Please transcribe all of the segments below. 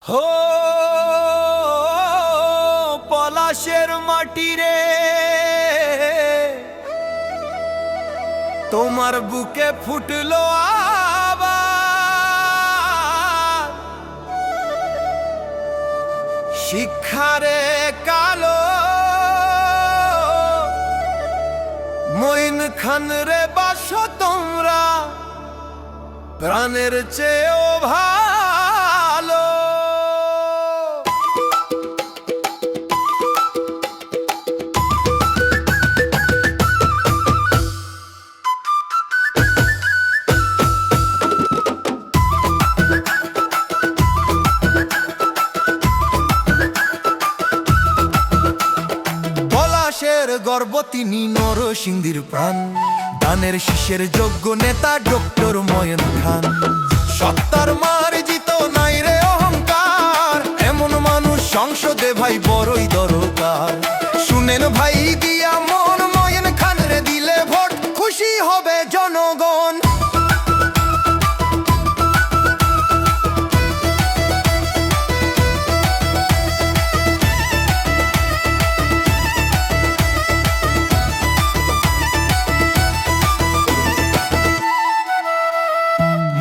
হো পলাশের মাটি রে, তোমার বুকে ফুটলো আবার শিক্ষারে কালো। মঈন খান রে বাসো তোমরা প্রাণের চেয়েও ভালো। পলাশের গর্ব তিনি নরসিংদীর প্রাণ, দানের শীষের যোগ্য নেতা ডক্টর মঈন খান। সত্তার মার্জিত নাই রে অহংকার, এমন মানুষ সংসদে ভাই বড়ই দরকার। শুনেন ভাই দিয়া মন, মঈন খান রে দিলে ভোট খুশি হবে জনগণ।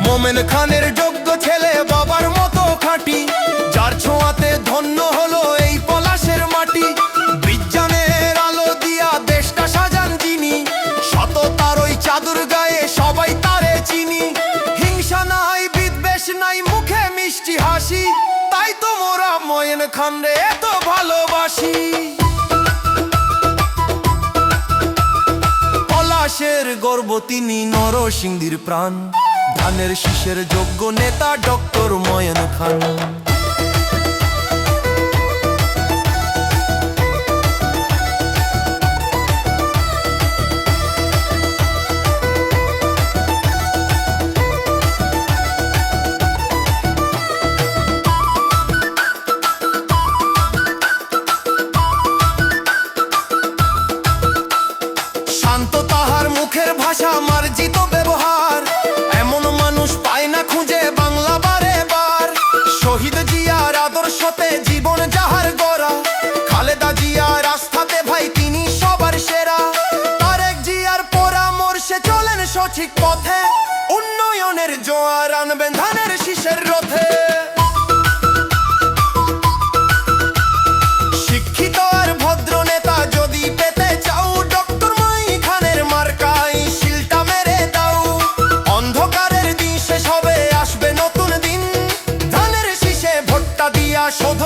মোমেন খানের যোগ্য ছেলে, বাবার মতো খাঁটি, যার ছোঁয়াতে ধন্য হলো এই পলাশের মাটি। বিজ্ঞানের আলো দিয়া দেশটা সাজান যিনি, সততার ওই চাদর গায়ে সবাই তারে চিনি। হিংসা নাই বিদ্বেষ নাই, মুখে মিষ্টি হাসি, তাই তো মোরা মঈন খান রে এত ভালোবাসি। পলাশের গর্ব তিনি নরসিংদীর প্রাণ, ধানের শীষের যোগ্য নেতা ডক্টর মঈন খান। শান্ত তাহার মুখের ভাষা, মার্জিত ব্যবহার, এমন মানুষ পায় না খুঁজে বাংলা বারে বার। শহীদ জিয়ার আদর্শতে জীবন যাহার গড়া, খালেদা জিয়ার আস্থাতে ভাই তিনি সবার সেরা। তারেক জিয়ার পরামর্শে চলেন সঠিক পথে, উন্নয়নের জোয়ার আনবেন ধানের শীষের রথে। শিক্ষিত আর ভদ্র নেতা যদি পেতে চাও, ডক্টর মঈন খানের মার্কায় শিলটা মেরে দাও। অন্ধকারের দিন শেষ হবে, আসবে নতুন দিন, ধানের শীষে ভোটটা দিয়া শোধ